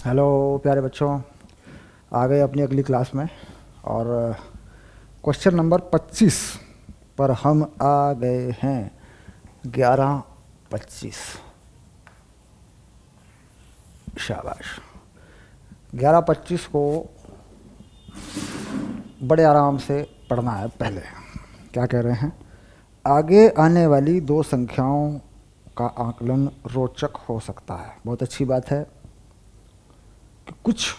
Hello प्यारे बच्चों, आ गए अपनी अगली क्लास में। और क्वेश्चन नंबर 25 पर हम आ गए हैं। 11:25। शाबाश। 11:25 को बड़े आराम से पढ़ना है। पहले क्या कह रहे हैं? आगे आने वाली दो संख्याओं का आकलन रोचक हो सकता है। बहुत अच्छी बात है कि कुछ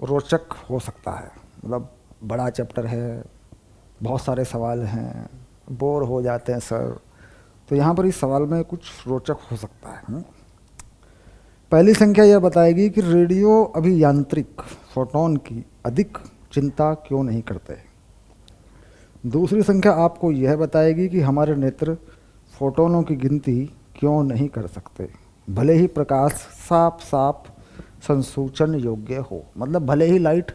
रोचक हो सकता है। मतलब बड़ा चैप्टर है, बहुत सारे सवाल हैं, बोर हो जाते हैं सर। तो यहाँ पर इस सवाल में कुछ रोचक हो सकता है। पहली संख्या यह बताएगी कि रेडियो अभियांत्रिक फोटोन की अधिक चिंता क्यों नहीं करते। दूसरी संख्या आपको यह बताएगी कि हमारे नेत्र फोटोनों की गिनती क्यों नहीं कर सकते, भले ही प्रकाश साफ साफ संसूचन योग्य हो। मतलब भले ही लाइट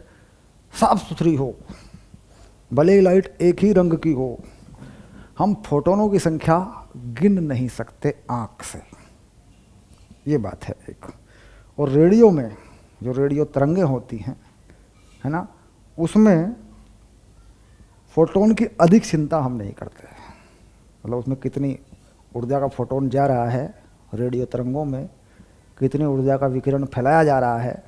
साफ सुथरी हो, भले ही लाइट एक ही रंग की हो, हम फोटोनों की संख्या गिन नहीं सकते आँख से। ये बात है एक। और रेडियो में जो रेडियो तरंगें होती हैं, है ना, उसमें फोटोन की अधिक चिंता हम नहीं करते। मतलब उसमें कितनी ऊर्जा का फोटोन जा रहा है, रेडियो तरंगों में कितनी ऊर्जा का विकिरण फैलाया जा रहा है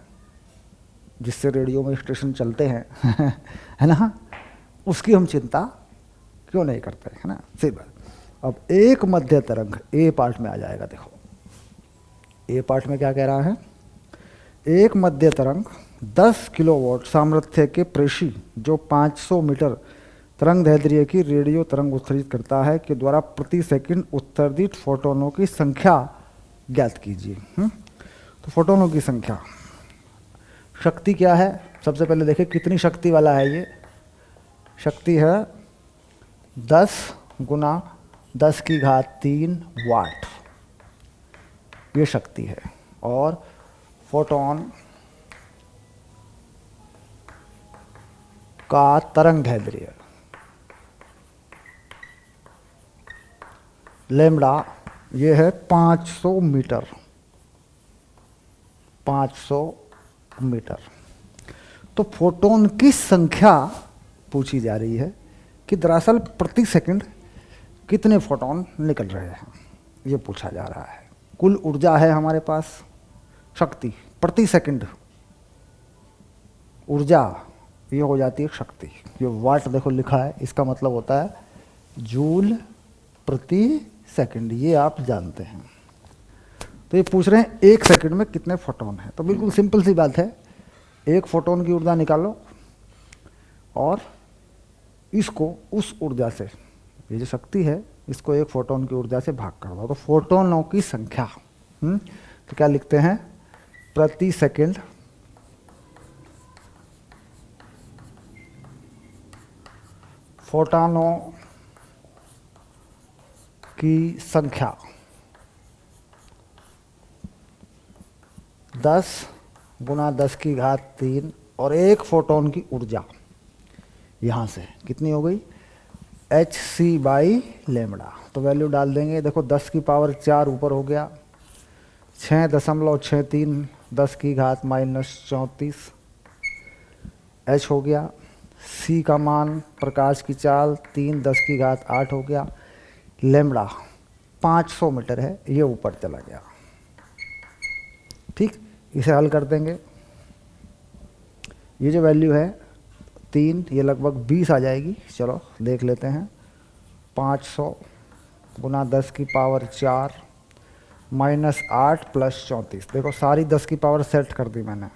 जिससे रेडियो में स्टेशन चलते हैं है ना, उसकी हम चिंता क्यों नहीं करते, है ना। सही बात। अब एक मध्य तरंग ए पार्ट में आ जाएगा। देखो ए पार्ट में क्या कह रहा है। एक मध्य तरंग 10 किलोवाट सामर्थ्य के प्रेषी जो 500 मीटर तरंग दैर्ध्य की रेडियो तरंग उत्सर्जित करता है के द्वारा प्रति सेकंड उत्सर्जित फोटोनों की संख्या ज्ञात कीजिए। तो फोटोनों की संख्या, शक्ति क्या है, सबसे पहले देखें कितनी शक्ति वाला है ये। शक्ति है 10 गुना 10⁻³ वाट, ये शक्ति है। और फोटोन का तरंग दैर्ध्य लैम्ब्डा, ये है 500 मीटर। 500 मीटर। तो फोटोन की संख्या पूछी जा रही है कि दरअसल प्रति सेकंड कितने फोटोन निकल रहे हैं, ये पूछा जा रहा है। कुल ऊर्जा है हमारे पास, शक्ति प्रति सेकंड ऊर्जा ये हो जाती है शक्ति। ये वाट देखो लिखा है, इसका मतलब होता है जूल प्रति सेकंड, ये आप जानते हैं। तो ये पूछ रहे हैं एक सेकंड में कितने फोटोन हैं। तो बिल्कुल सिंपल सी बात है, एक फोटोन की ऊर्जा निकालो और इसको उस ऊर्जा से, ये जो शक्ति है इसको एक फोटोन की ऊर्जा से भाग कर दो, तो फोटोनों की संख्या तो क्या लिखते हैं, प्रति सेकंड फोटोनों की संख्या 10 गुना 10⁻³ और एक फोटोन की ऊर्जा यहाँ से कितनी हो गई, hc/λ। तो वैल्यू डाल देंगे। देखो 10⁻⁴ ऊपर हो गया, 6.63 10⁻⁻34 h हो गया। c का मान प्रकाश की चाल 3 10⁸ हो गया। लैम्ब्डा 500 मीटर है, ये ऊपर चला गया। ठीक, इसे हल कर देंगे। ये जो वैल्यू है 3, ये लगभग 20 आ जाएगी। चलो देख लेते हैं। 500 गुना 10⁻⁴ -8 + 34। देखो सारी 10 की पावर सेट कर दी मैंने।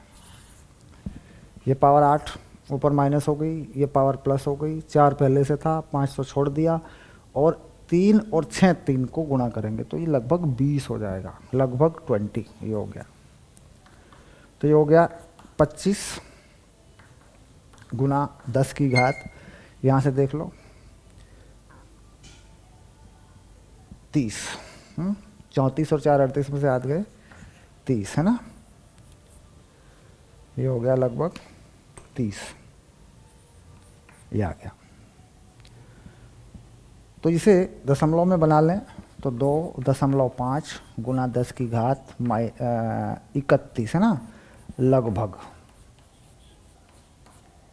ये पावर 8 ऊपर माइनस हो गई, ये पावर प्लस हो गई। 4 पहले से था, 500 छोड़ दिया और 3 और 6 3 को गुणा करेंगे तो ये लगभग 20 हो जाएगा, लगभग 20 ये हो गया। तो ये हो गया 25 गुना 10⁻, यहाँ से देख लो 30। 34 और 4 38 में से आ गए 30, है ना। ये हो गया लगभग 30, ये आ गया। तो इसे दशमलव में बना लें तो 2.5 गुना 10⁻31 है ना, लगभग,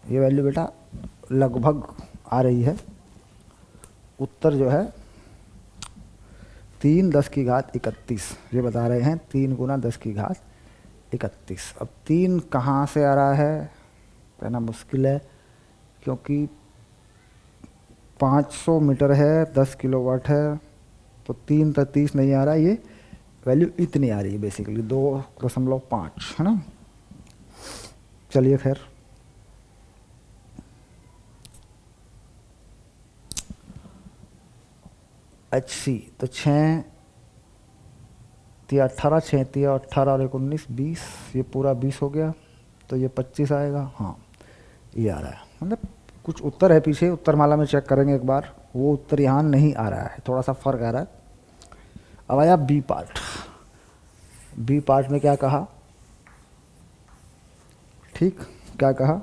ये वैल्यू बेटा लगभग आ रही है। उत्तर जो है 3 10 की घात 31, ये बता रहे हैं 3 गुना 10 की घात 31। अब 3 कहाँ से आ रहा है कहना मुश्किल है, क्योंकि 500 मीटर है, 10 किलोवाट है, तो 3 तक 30 नहीं आ रहा, ये वैल्यू इतनी आ रही है बेसिकली 2.5 है ना। चलिए खैर, एच सी तो 6 तिया 18, 6 तिया 18 और 1 19 20, ये पूरा 20 हो गया, तो ये 25 आएगा। हाँ ये आ रहा है, मतलब कुछ उत्तर है पीछे, उत्तर माला में चेक करेंगे एक बार, वो उत्तर यहाँ नहीं आ रहा है, थोड़ा सा फर्क आ रहा है। अब आया बी पार्ट। बी पार्ट में क्या कहा, ठीक क्या कहा,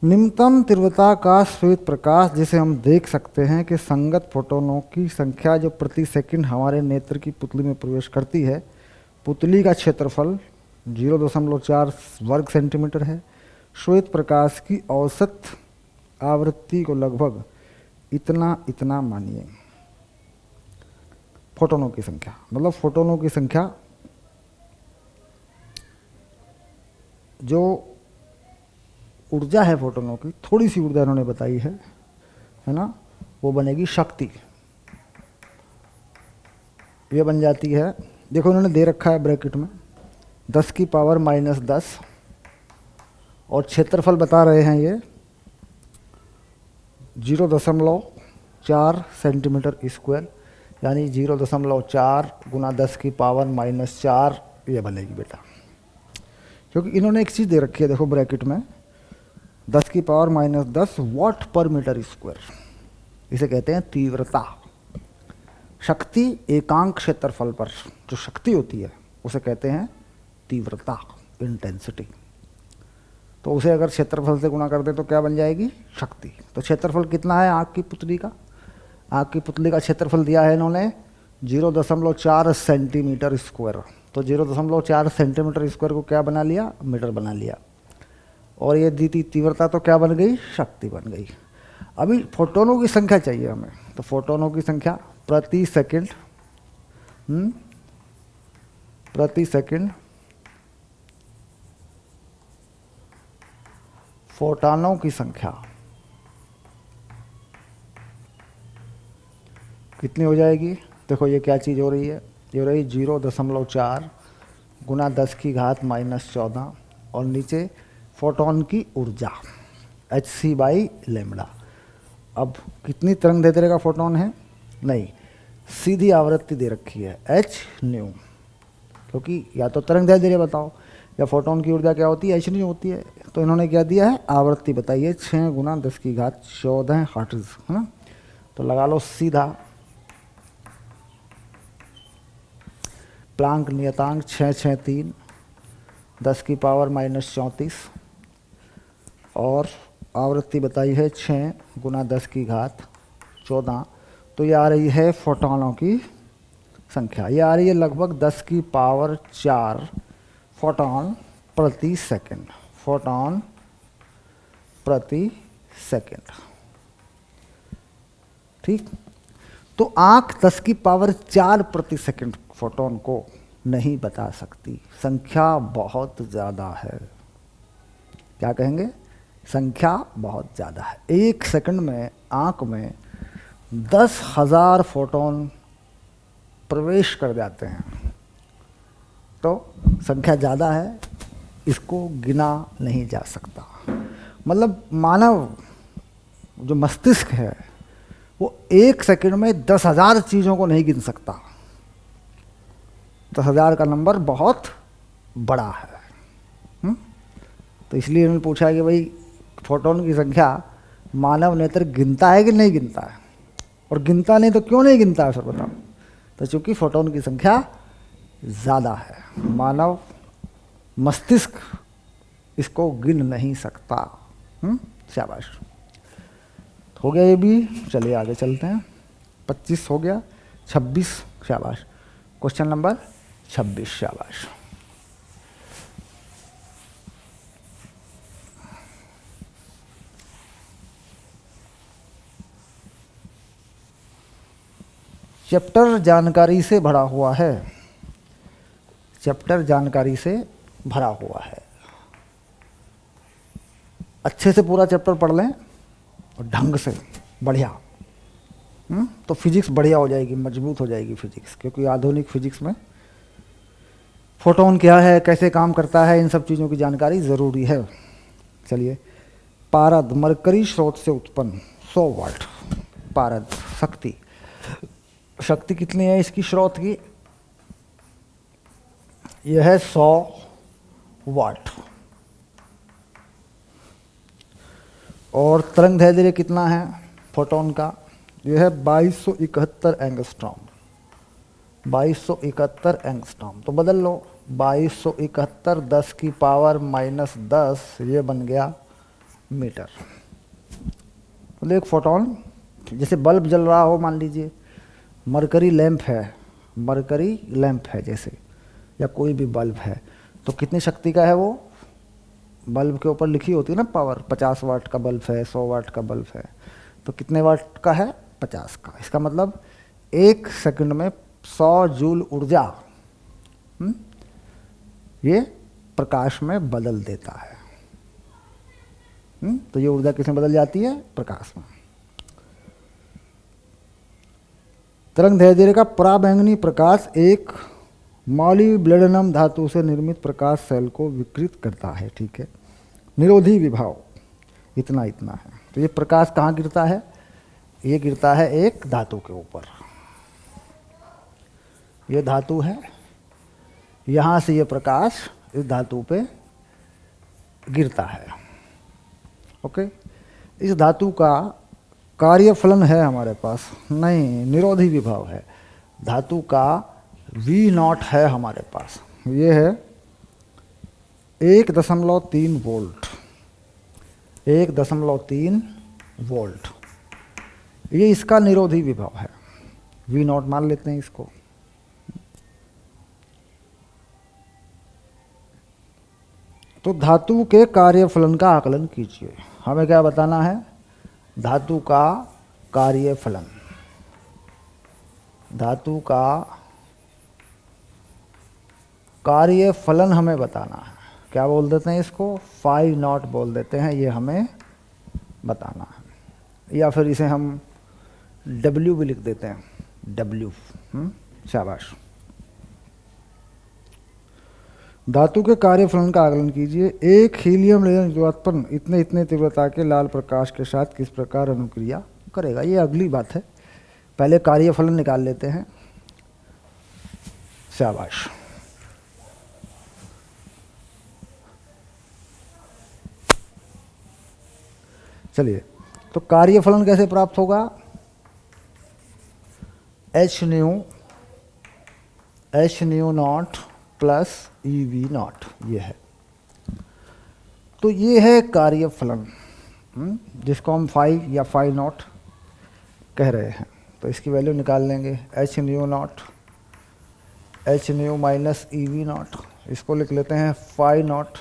निम्नतम तीव्रता का श्वेत प्रकाश जिसे हम देख सकते हैं कि संगत फोटोनों की संख्या जो प्रति सेकंड हमारे नेत्र की पुतली में प्रवेश करती है, पुतली का क्षेत्रफल 0.4 वर्ग सेंटीमीटर है, श्वेत प्रकाश की औसत आवृत्ति को लगभग इतना इतना मानिए। फोटोनों की संख्या, मतलब फोटोनों की संख्या जो ऊर्जा है फोटोनों की, थोड़ी सी ऊर्जा इन्होंने बताई है ना, वो बनेगी शक्ति। ये बन जाती है, देखो इन्होंने दे रखा है ब्रैकेट में 10 की पावर -10, और क्षेत्रफल बता रहे हैं ये 0.4 सेंटीमीटर स्क्वायर, यानी 0.4 गुना 10 की पावर -4 ये बनेगी बेटा। क्योंकि इन्होंने एक चीज़ दे रखी है, देखो ब्रैकेट में 10 की पावर -10 वाट पर मीटर स्क्वायर, इसे कहते हैं तीव्रता। शक्ति एकांक क्षेत्रफल पर जो शक्ति होती है उसे कहते हैं तीव्रता, इंटेंसिटी। तो उसे अगर क्षेत्रफल से गुणा कर दे तो क्या बन जाएगी, शक्ति। तो क्षेत्रफल कितना है आँख की पुतली का, आँख की पुतली का क्षेत्रफल दिया है इन्होंने 0.4 सेंटीमीटर स्क्वायर, तो 0.4 सेंटीमीटर स्क्वायर को क्या बना लिया, मीटर बना लिया, और ये दी थी तीव्रता, तो क्या बन गई, शक्ति बन गई। अभी फोटोनों की संख्या चाहिए हमें, तो फोटोनों की संख्या प्रति सेकंड, प्रति सेकंड फोटोनों की संख्या कितनी हो जाएगी। देखो ये क्या चीज़ हो रही है, ये हो रही 0.4 गुना 10 की घात -14, और नीचे फोटोन की ऊर्जा hc/λ। अब कितनी तरंग दैर्ध्य देगा फोटोन है, नहीं सीधी आवृत्ति दे रखी है h/ν, क्योंकि या तो तरंग दैर्ध्य बताओ या फोटोन की ऊर्जा क्या होती है, h/ν होती है। तो इन्होंने क्या दिया है, आवृत्ति बताइए 6 गुना 10 की घात 14 हर्ट्ज, है ना। तो लगा लो सीधा, प्लांक नियतांक 663 10 की पावर -34, और आवृत्ति बताई है 6 गुना 10 की घात 14, तो ये आ रही है फोटोनों की संख्या, ये आ रही है लगभग 10 की पावर 4 फोटोन प्रति सेकंड, फोटोन प्रति सेकंड, ठीक। तो आँख 10 की पावर 4 प्रति सेकंड फोटोन को नहीं बता सकती, संख्या बहुत ज़्यादा है। क्या कहेंगे, संख्या बहुत ज़्यादा है। 1 सेकंड में आँख में 10,000 फोटोन प्रवेश कर जाते हैं, तो संख्या ज़्यादा है, इसको गिना नहीं जा सकता। मतलब मानव जो मस्तिष्क है वो 1 सेकंड में 10,000 चीज़ों को नहीं गिन सकता। 10,000 का नंबर बहुत बड़ा है। तो इसलिए उन्होंने पूछा कि भाई फोटोन की संख्या मानव नेत्र गिनता है कि नहीं गिनता है, और गिनता नहीं तो क्यों नहीं गिनता है फिर बताओ। तो चूंकि फोटोन की संख्या ज़्यादा है, मानव मस्तिष्क इसको गिन नहीं सकता। शाबाश, हो गया ये भी। चलिए आगे चलते हैं, 25 हो गया, 26, शाबाश। क्वेश्चन नंबर 26, शाबाश। चैप्टर जानकारी से भरा हुआ है, चैप्टर जानकारी से भरा हुआ है। अच्छे से पूरा चैप्टर पढ़ लें और ढंग से बढ़िया, तो फिजिक्स बढ़िया हो जाएगी, मजबूत हो जाएगी फिजिक्स। क्योंकि आधुनिक फिजिक्स में फोटोन क्या है, कैसे काम करता है, इन सब चीज़ों की जानकारी ज़रूरी है। चलिए, पारद मरकरी स्रोत से उत्पन्न 100 वाट। पारद शक्ति, शक्ति कितनी है इसकी स्रोत की? यह है 100 वाट। और तरंग दैर्ध्य कितना है फोटोन का? यह है 2271 एंगस्ट्रॉम। 2271 एंगस्ट्रॉम, तो बदल लो, 2271 10 की पावर -10, ये बन गया मीटर। तो एक फोटोन, जैसे बल्ब जल रहा हो, मान लीजिए मरकरी लैंप है, मरकरी लैंप है जैसे, या कोई भी बल्ब है, तो कितनी शक्ति का है वो? बल्ब के ऊपर लिखी होती है ना पावर, 50 वाट का बल्ब है, 100 वाट का बल्ब है, तो कितने वाट का है? 50 का। इसका मतलब 1 सेकंड में 100 जूल ऊर्जा ये प्रकाश में बदल देता है। तो ये ऊर्जा किसमें बदल जाती है? प्रकाश में। तरंग दैर्ध्य का पराबैंगनी प्रकाश एक मॉलिब्डेनम धातु से निर्मित प्रकाश सेल को विकृत करता है। ठीक है, निरोधी विभव इतना है। तो ये प्रकाश कहाँ गिरता है? ये गिरता है एक धातु के ऊपर। ये धातु है, यहाँ से ये प्रकाश इस धातु पे गिरता है। ओके, इस धातु का कार्यफलन है हमारे पास? नहीं, निरोधी विभव है। धातु का V0 है हमारे पास, ये है 1.3 वोल्ट। 1.3 वोल्ट, ये इसका निरोधी विभव है। V0 मान लेते हैं इसको। तो धातु के कार्यफलन का आकलन कीजिए। हमें क्या बताना है? धातु का कार्यफलन। धातु का कार्यफलन हमें बताना है। क्या बोल देते हैं इसको? फाई नॉट बोल देते हैं, ये हमें बताना है। या फिर इसे हम W भी लिख देते हैं, W। शाबाश। धातु के कार्यफलन का आकलन कीजिए। एक हीलियम लेजर ज्योत्पन्न इतने तीव्रता के लाल प्रकाश के साथ किस प्रकार अनुक्रिया करेगा? ये अगली बात है, पहले कार्यफलन निकाल लेते हैं। शाबाश। चलिए, तो कार्यफलन कैसे प्राप्त होगा? H new not plus EV0, ये है। तो ये है कार्यफलन, जिसको हम फाई या फाई नॉट कह रहे हैं। तो इसकी वैल्यू निकाल लेंगे। H न्यू माइनस EV0, इसको लिख लेते हैं phi naught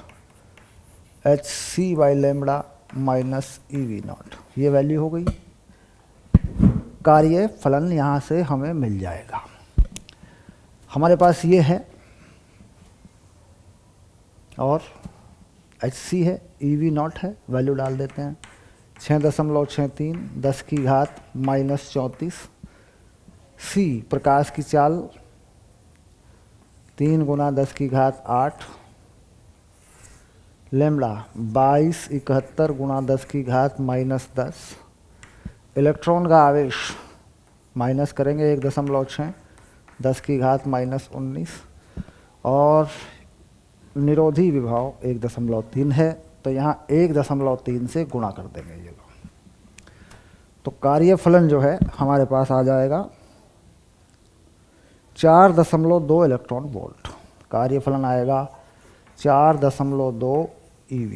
HC by lambda minus EV0। ये वैल्यू हो गई। कार्य फलन यहाँ से हमें मिल जाएगा। हमारे पास ये है और HC है, EV0 है, वैल्यू डाल देते हैं 6.63 10 की घात -34। C प्रकाश की चाल 3 गुना 10 की घात 8। लैम्बडा 2271 गुणा 10 की घात -10। इलेक्ट्रॉन का आवेश माइनस करेंगे 1.6 10 की घात -19। और निरोधी विभव 1.3 है, तो यहाँ 1.3 से गुणा कर देंगे ये लोग। तो कार्यफलन जो है हमारे पास आ जाएगा 4.2 इलेक्ट्रॉन वोल्ट। कार्यफलन आएगा 4.2 EV।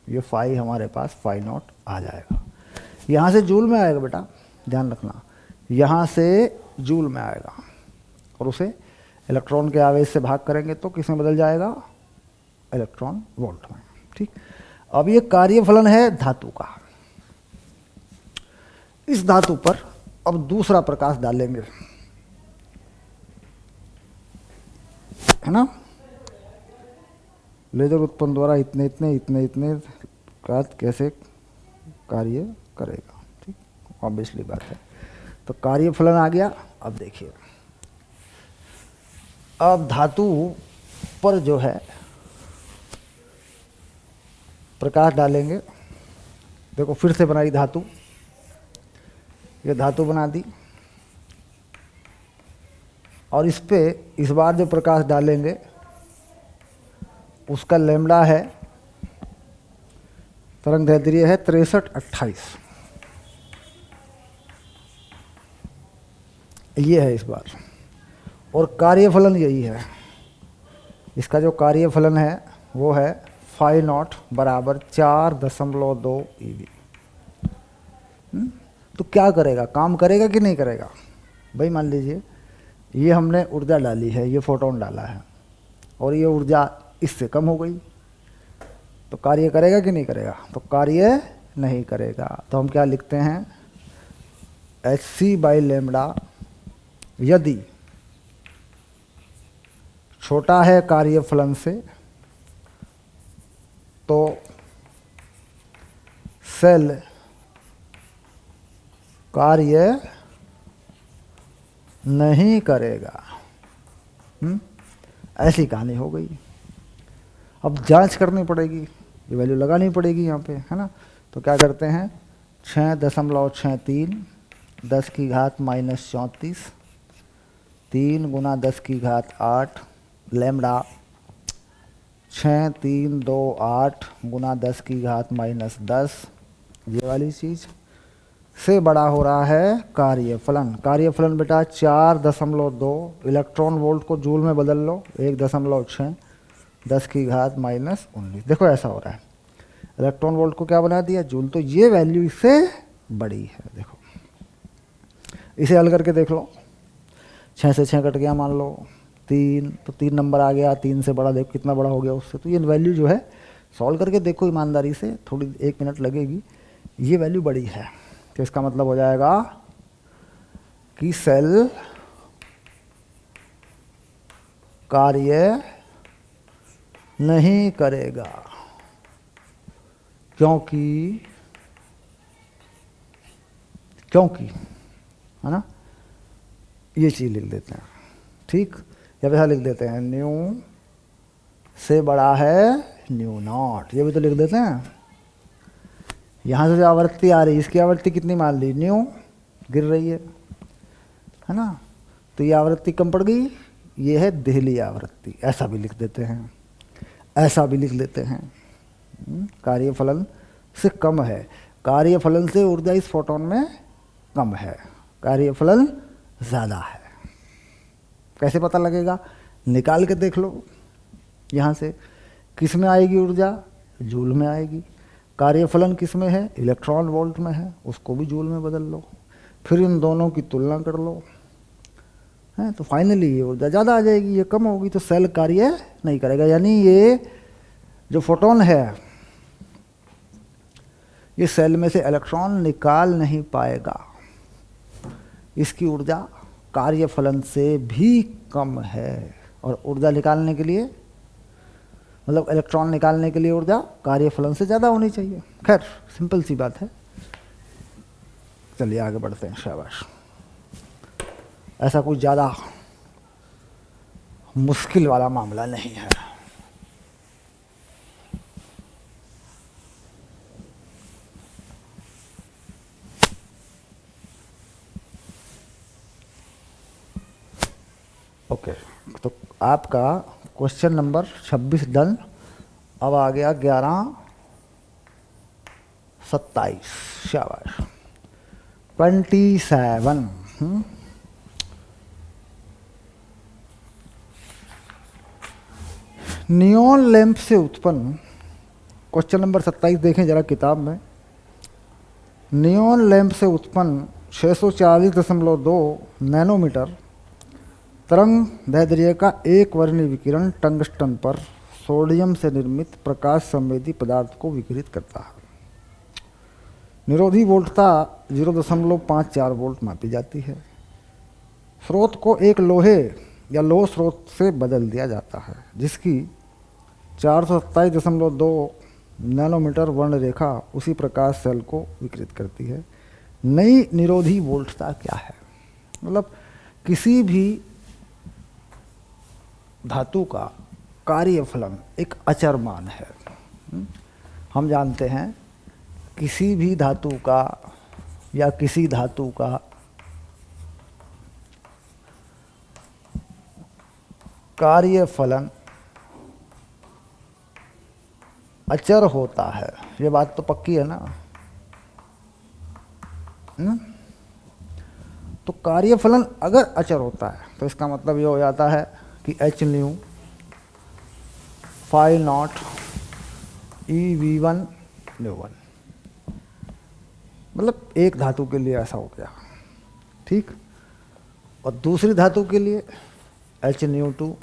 ये फाई हमारे पास फाई नॉट आ जाएगा। यहाँ से जूल में आएगा बेटा, ध्यान रखना, यहाँ से जूल में आएगा और उसे इलेक्ट्रॉन के आवेश से भाग करेंगे तो किस में बदल जाएगा? इलेक्ट्रॉन वोल्ट में। ठीक, अब ये कार्यफलन है धातु का। इस धातु पर अब दूसरा प्रकाश डालेंगे। है ना, लेजर उत्पन्न द्वारा इतने इतने इतने इतने का कैसे कार्य करेगा। ठीक, ऑब्वियसली बात है। तो कार्यफलन आ गया। अब देखिए, अब धातु पर जो है प्रकाश डालेंगे। देखो फिर से बनाई धातु, ये धातु बना दी, और इस पे इस बार जो प्रकाश डालेंगे उसका लैम्डा है, तरंग दैर्ध्य है 6328, ये है इस बार। और कार्यफलन यही है, इसका जो कार्यफलन है वो है फाई नॉट बराबर 4.2 EV। तो क्या करेगा, काम करेगा कि नहीं करेगा भाई। मान लीजिए ये हमने ऊर्जा डाली है, ये फोटोन डाला है, और ये ऊर्जा इससे कम हो गई, तो कार्य करेगा कि नहीं करेगा। तो कार्य नहीं करेगा। तो हम क्या लिखते हैं, hc/λ यदि छोटा है कार्यफलन से तो सेल कार्य नहीं करेगा। ऐसी कहानी हो गई। अब जांच करनी पड़ेगी, ये वैल्यू लगानी पड़ेगी यहाँ पे, है ना। तो क्या करते हैं, 6.63 10 की घात -34 3 गुना 10 की घात 8 लैम्डा 6328 गुना 10 की घात -10, ये वाली चीज़ से बड़ा हो रहा है कार्यफलन। कार्यफलन बेटा 4.2, इलेक्ट्रॉन वोल्ट को जूल में बदल लो, 1.6 10 की घात -19। देखो ऐसा हो रहा है, इलेक्ट्रॉन वोल्ट को क्या बना दिया, जूल। तो ये वैल्यू इससे बड़ी है। देखो इसे हल करके देख लो, 6 से 6 कट गया, मान लो 3, तो 3 नंबर आ गया, 3 से बड़ा देखो कितना बड़ा हो गया उससे। तो ये वैल्यू जो है सॉल्व करके देखो ईमानदारी से, थोड़ी 1 मिनट लगेगी, ये वैल्यू बड़ी है। तो इसका मतलब हो जाएगा कि सेल कार्य नहीं करेगा, क्योंकि है ना, ये चीज़ लिख देते हैं। ठीक, या वैसा लिख देते हैं, न्यू से बड़ा है न्यू नॉट, ये भी तो लिख देते हैं। यहाँ से जो आवृत्ति आ रही है, इसकी आवृत्ति कितनी मान ली, न्यू गिर रही है ना, तो ये आवृत्ति कम पड़ गई, ये है देहली आवृत्ति। ऐसा भी लिख देते हैं, ऐसा भी लिख लेते हैं। कार्यफलन से कम है, कार्यफलन से ऊर्जा इस फोटोन में कम है, कार्यफलन ज़्यादा है। कैसे पता लगेगा, निकाल के देख लो। यहाँ से किस में आएगी ऊर्जा, जूल में आएगी। कार्यफलन किस में है, इलेक्ट्रॉन वोल्ट में है, उसको भी जूल में बदल लो, फिर इन दोनों की तुलना कर लो, है तो फाइनली ये ऊर्जा ज़्यादा आ जाएगी, ये कम होगी। तो सेल कार्य नहीं करेगा, यानी ये जो फोटोन है ये सेल में से इलेक्ट्रॉन निकाल नहीं पाएगा, इसकी ऊर्जा कार्यफलन से भी कम है। और ऊर्जा निकालने के लिए, मतलब इलेक्ट्रॉन निकालने के लिए ऊर्जा कार्यफलन से ज़्यादा होनी चाहिए। खैर सिंपल सी बात है। चलिए आगे बढ़ते हैं, शाबाश। ऐसा कुछ ज़्यादा मुश्किल वाला मामला नहीं है। ओके, तो आपका क्वेश्चन नंबर 26 डन। अब आ गया 11-27, शाबाश। 27 नियॉन लैंप से उत्पन्न, क्वेश्चन नंबर 27 देखें जरा किताब में। नियॉन लैंप से उत्पन्न 640.2 नैनोमीटर तरंग दैर्ध्य का एक वर्णीय विकिरण टंगस्टन पर सोडियम से निर्मित प्रकाश संवेदी पदार्थ को विकिरित करता है। निरोधी वोल्टता 0.54 वोल्ट मापी जाती है। स्रोत को एक लोहे या लो स्रोत से बदल दिया जाता है, जिसकी 427.2 नैनोमीटर वर्ण रेखा उसी प्रकाश सेल को विकृत करती है। नई निरोधी वोल्टता क्या है? मतलब किसी भी धातु का कार्यफलन एक अचर मान है। हम जानते हैं किसी भी धातु का या किसी धातु का कार्यफलन अचर होता है, ये बात तो पक्की है ना? तो कार्यफलन अगर अचर होता है तो इसका मतलब ये हो जाता है कि H nu phi naught E V one nu one, मतलब एक धातु के लिए ऐसा हो गया, ठीक। और दूसरी धातु के लिए H nu two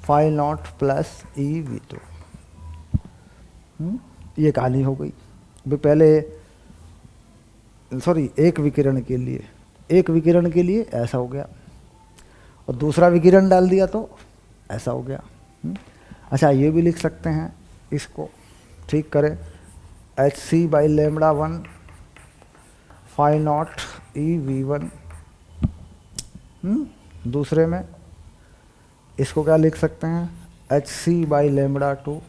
phi naught plus E V two, ये कहानी हो गई। भी पहले सॉरी एक विकिरण के लिए ऐसा हो गया और दूसरा विकिरण डाल दिया तो ऐसा हो गया। अच्छा, ये भी लिख सकते हैं, इसको ठीक करें, H C by lambda one phi naught E V one. दूसरे में इसको क्या लिख सकते हैं, H C by lambda two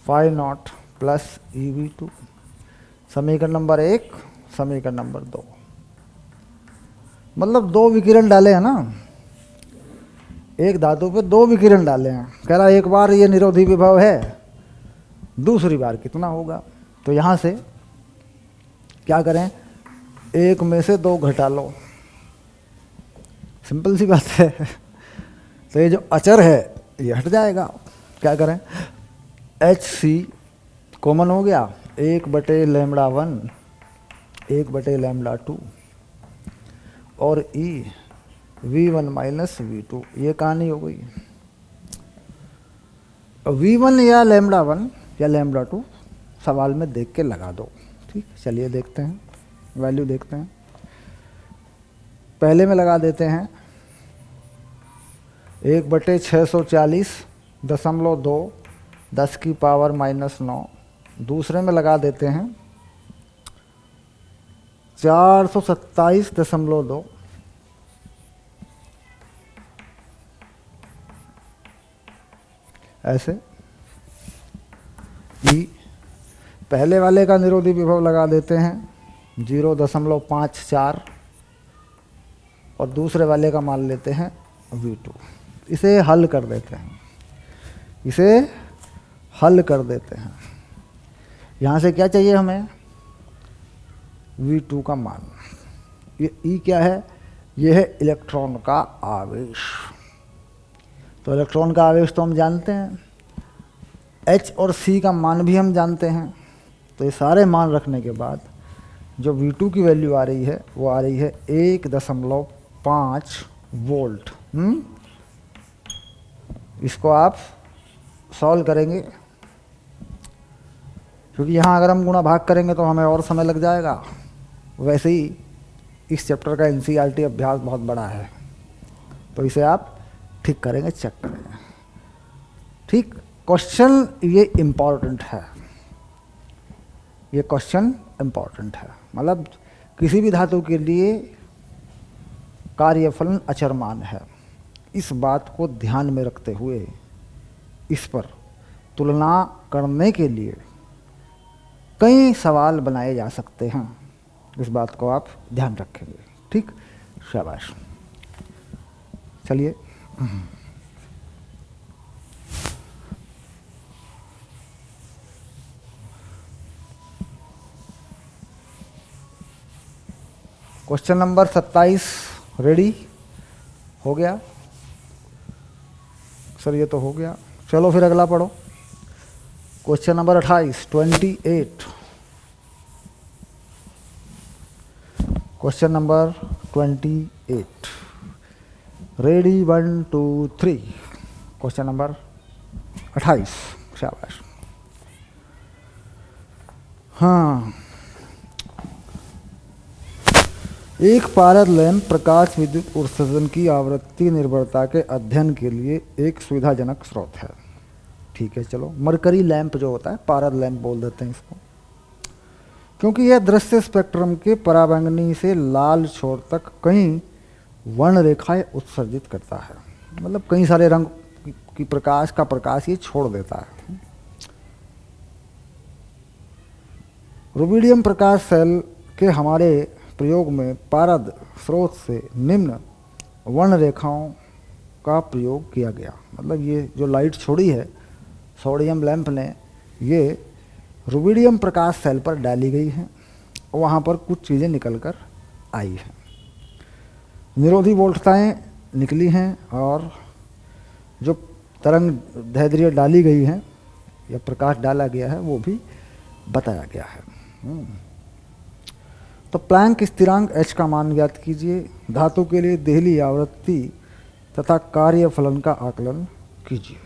phi naught plus E V two. समीकरण नंबर 1, समीकरण नंबर 2, मतलब 2 विकिरण डाले हैं ना, एक धातु पे 2 विकिरण डाले हैं। कह रहा एक बार ये निरोधी विभव है, दूसरी बार कितना होगा? तो यहाँ से क्या करें, 1 में से 2 घटा लो, सिंपल सी बात है। तो ये जो अचर है ये हट जाएगा। क्या करें, एच सी कॉमन हो गया, 1/λ1 1/λ2 और ई v1 माइनस v2, ये कहानी हो गई। v1 या λ1 या λ2 सवाल में देख के लगा दो, ठीक। चलिए देखते हैं, वैल्यू देखते हैं। पहले में लगा देते हैं 1/640.2 10 की पावर -9। दूसरे में लगा देते हैं 427.2 ऐसे। ई पहले वाले का निरोधी विभव लगा देते हैं 0.54 और दूसरे वाले का मान लेते हैं V2। इसे हल कर देते हैं, यहाँ से क्या चाहिए हमें, V2 का मान। ये E क्या है, ये है इलेक्ट्रॉन का आवेश। तो इलेक्ट्रॉन का आवेश तो हम जानते हैं, H और C का मान भी हम जानते हैं। तो ये सारे मान रखने के बाद जो V2 की वैल्यू आ रही है वो आ रही है 1.5 वोल्ट। इसको आप सॉल्व करेंगे, क्योंकि यहाँ अगर हम गुणा भाग करेंगे तो हमें और समय लग जाएगा। वैसे ही इस चैप्टर का NCERT अभ्यास बहुत बड़ा है, तो इसे आप ठीक करेंगे, चेक करेंगे, ठीक। क्वेश्चन ये इम्पॉर्टेंट है, ये क्वेश्चन इम्पॉर्टेंट है। मतलब किसी भी धातु के लिए कार्यफलन अचर मान है, इस बात को ध्यान में रखते हुए इस पर तुलना करने के लिए कई सवाल बनाए जा सकते हैं। इस बात को आप ध्यान रखेंगे, ठीक। शाबाश। चलिए क्वेश्चन नंबर 27 रेडी हो गया सर? ये तो हो गया। चलो फिर अगला पढ़ो, question number 28। Question number 28 ready 1 2 3। Question number 28, शाबाश। हाँ, एक पारद लैंप प्रकाश विद्युत उत्सर्जन की आवृत्ति निर्भरता के अध्ययन के लिए एक सुविधाजनक स्रोत है। ठीक है, चलो मरकरी लैंप जो होता है, पारद लैंप बोल देते हैं इसको, क्योंकि यह दृश्य स्पेक्ट्रम के पराबैंगनी से लाल छोर तक कई वर्ण रेखाएं उत्सर्जित करता है। मतलब कई सारे रंग की प्रकाश ये छोड़ देता है। रुबिडियम प्रकाश सेल के हमारे प्रयोग में पारद स्रोत से निम्न वर्ण रेखाओं का प्रयोग किया गया। मतलब ये जो लाइट छोड़ी है सोडियम लैंप ने, ये रुबिडियम प्रकाश सेल पर डाली गई है और वहाँ पर कुछ चीज़ें निकल कर आई हैं। निरोधी वोल्टताएँ निकली हैं और जो तरंग दैर्ध्य डाली गई है या प्रकाश डाला गया है वो भी बताया गया है। तो प्लैंक स्थिरांक h का मान ज्ञात कीजिए। धातु के लिए देहली आवृत्ति तथा कार्यफलन का आकलन कीजिए।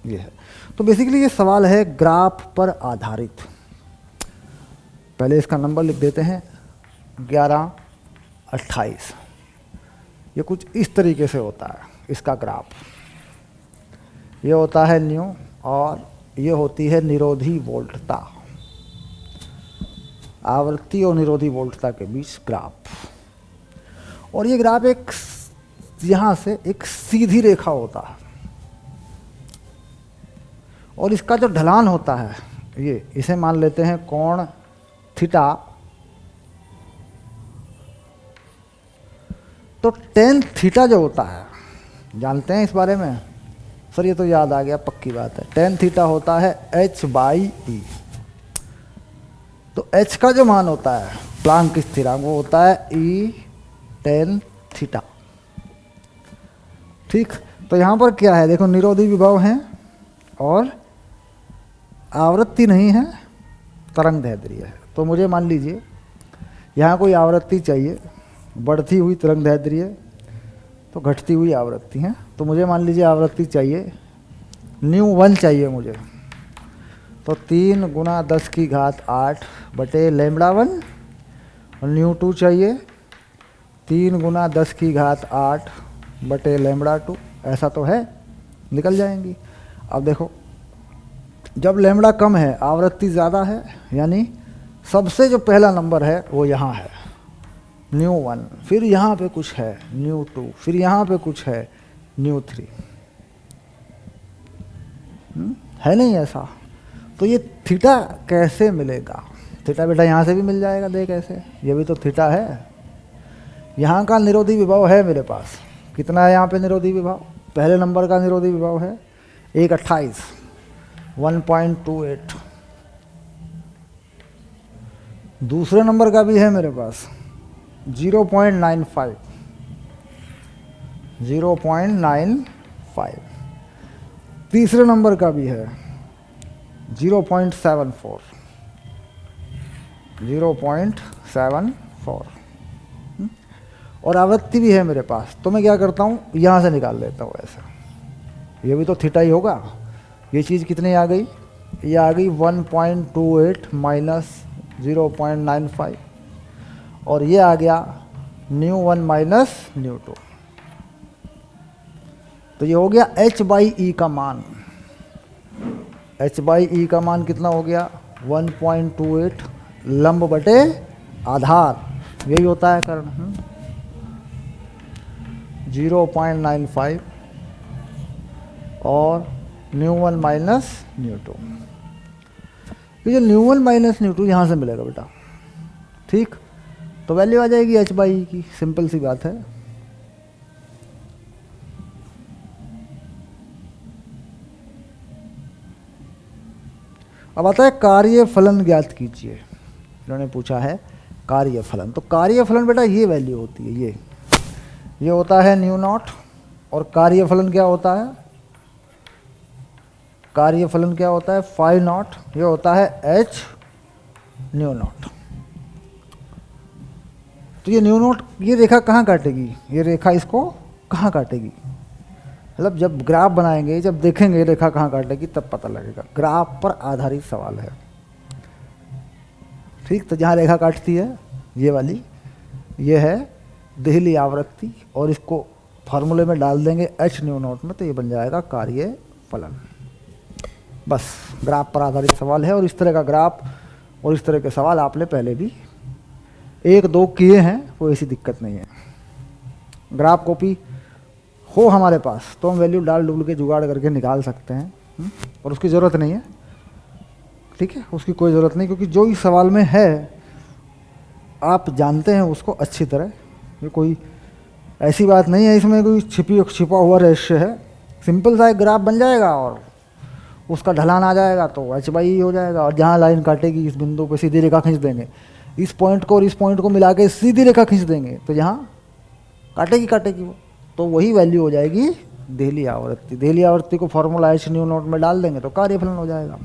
ये है। तो बेसिकली ये सवाल है ग्राफ पर आधारित। पहले इसका नंबर लिख देते हैं 1128। ये कुछ इस तरीके से होता है इसका ग्राफ। ये होता है न्यू और ये होती है निरोधी वोल्टता, आवृत्ति और निरोधी वोल्टता के बीच ग्राफ। और ये ग्राफ एक यहाँ से एक सीधी रेखा होता है और इसका जो ढलान होता है ये, इसे मान लेते हैं कोण थीटा। तो टेन थीटा जो होता है, जानते हैं इस बारे में? सर ये तो याद आ गया, पक्की बात है। टेन थीटा होता है h/e। तो h का जो मान होता है प्लांक स्थिरांक वो होता है e टेन थीटा। ठीक, तो यहाँ पर क्या है देखो, निरोधी विभव है और आवृत्ति नहीं है, तरंग दैर्ध्य है। तो मुझे मान लीजिए यहाँ कोई आवृत्ति चाहिए, बढ़ती हुई तरंग दैर्ध्य तो घटती हुई आवृत्ति है। तो मुझे मान लीजिए आवृत्ति चाहिए ν1 चाहिए मुझे, तो 3 × 10⁸ बटे λ1। और ν2 चाहिए 3 × 10⁸ बटे λ2। ऐसा तो है, निकल जाएंगी। अब देखो जब λ कम है आवृत्ति ज़्यादा है, यानी सबसे जो पहला नंबर है वो यहाँ है ν1, फिर यहाँ पे कुछ है ν2, फिर यहाँ पे कुछ है ν3। है नहीं ऐसा? तो ये थीटा कैसे मिलेगा? थीटा बेटा यहाँ से भी मिल जाएगा, देख ऐसे, ये भी तो थीटा है। यहाँ का निरोधी विभव है मेरे पास, कितना है यहाँ पे निरोधी विभव? पहले नंबर का निरोधी विभव है 128 1.28। दूसरे नंबर का भी है मेरे पास 0.95 0.95। तीसरे नंबर का भी है 0.74 0.74। और आवृत्ति भी है मेरे पास। तो मैं क्या करता हूँ, यहाँ से निकाल लेता हूँ ऐसा। ये भी तो थीटा ही होगा। ये चीज़ कितनी आ गई? ये आ गई 1.28 माइनस 0.95 और ये आ गया ν1 माइनस ν2। तो ये हो गया h/e का मान। h/e का मान कितना हो गया? 1.28 लंब बटे आधार, यही होता है कर्ण। 0.95 और ν1 माइनस ν2। ये जो ν1 माइनस ν2 यहाँ से मिलेगा बेटा। ठीक, तो वैल्यू आ जाएगी h/e की, सिंपल सी बात है। अब आता है कार्य फलन ज्ञात कीजिए। इन्होंने पूछा है कार्य फलन। तो कार्य फलन बेटा ये वैल्यू होती है, ये होता है ν0। और कार्य फलन क्या होता है? कार्य फलन क्या होता है? φ0। ये होता है h ν0। तो ये ν0, ये रेखा कहाँ काटेगी? ये रेखा इसको कहाँ काटेगी? मतलब जब ग्राफ बनाएंगे, जब देखेंगे रेखा कहाँ काटेगी तब पता लगेगा। ग्राफ पर आधारित सवाल है। ठीक, तो जहाँ रेखा काटती है ये वाली, ये है देहली आवृत्ति, और इसको फार्मूले में डाल देंगे h न्यू नॉट में, तो ये बन जाएगा कार्य फलन। बस ग्राफ पर आधारित सवाल है, और इस तरह का ग्राफ और इस तरह के सवाल आपने पहले भी 1-2 किए हैं, कोई ऐसी दिक्कत नहीं है। ग्राफ कॉपी हो हमारे पास तो हम वैल्यू डाल डुल के जुगाड़ करके निकाल सकते हैं, और उसकी ज़रूरत नहीं है, ठीक है, उसकी कोई ज़रूरत नहीं, क्योंकि जो इस सवाल में है आप जानते हैं उसको अच्छी तरह। ये कोई ऐसी बात नहीं है इसमें कोई छिपा हुआ रहस्य है। सिंपल सा एक ग्राफ बन जाएगा और उसका ढलान आ जाएगा तो h/e हो जाएगा, और जहाँ लाइन काटेगी इस बिंदु पे सीधी रेखा खींच देंगे, इस पॉइंट को और इस पॉइंट को मिला के सीधी रेखा खींच देंगे, तो यहाँ काटेगी वो, तो वही वैल्यू हो जाएगी देहली आवृत्ति। देहली आवृत्ति को फॉर्मूला h न्यू नॉट में डाल देंगे तो कार्यफलन हो जाएगा।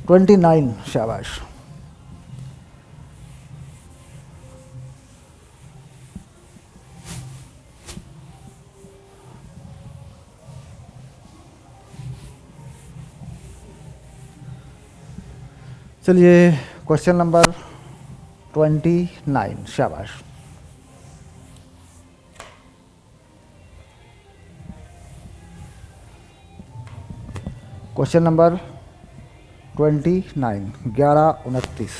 29, शाबाश। चलिए क्वेश्चन नंबर 29, शाबाश। Question number 29, 11-29।